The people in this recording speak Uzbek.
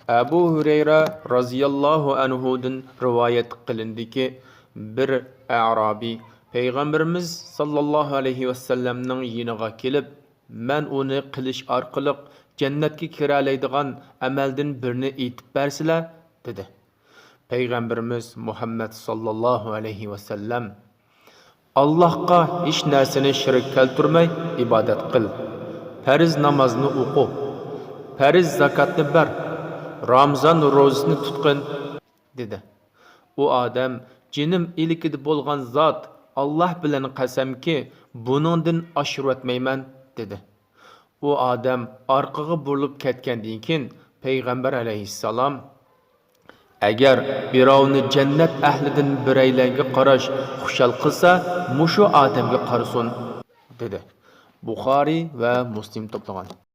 Abu Hurayra radhiyallohu anhudan rivoyat qilindiki, bir Arabiy Payg'ambarimiz sallallohu alayhi vasallamning yiniga kelib, "Men uni qilish orqali jannatga kira oladigan amaldan birini aytib bersilar" dedi. Payg'ambarimiz Muhammad sallallohu alayhi vasallam Allohga hech narsani shirk keltirmay ibodat qil. Farz namozni o'qi. Farz zakatni ber. Ramazon ro'zasini tutqin dedi. U odam jinim ilikida bo'lgan zot Alloh bilan qasamki, buningdan oshirib o'tmayman dedi. U odam orqaga burilib ketgandan keyin payg'ambar alayhissalom agar birovni jannat ahlidan biraylarga qarash xushal qilsa, mushu odamga qarasin dedi. Buxoriy va Muslim to'plagan.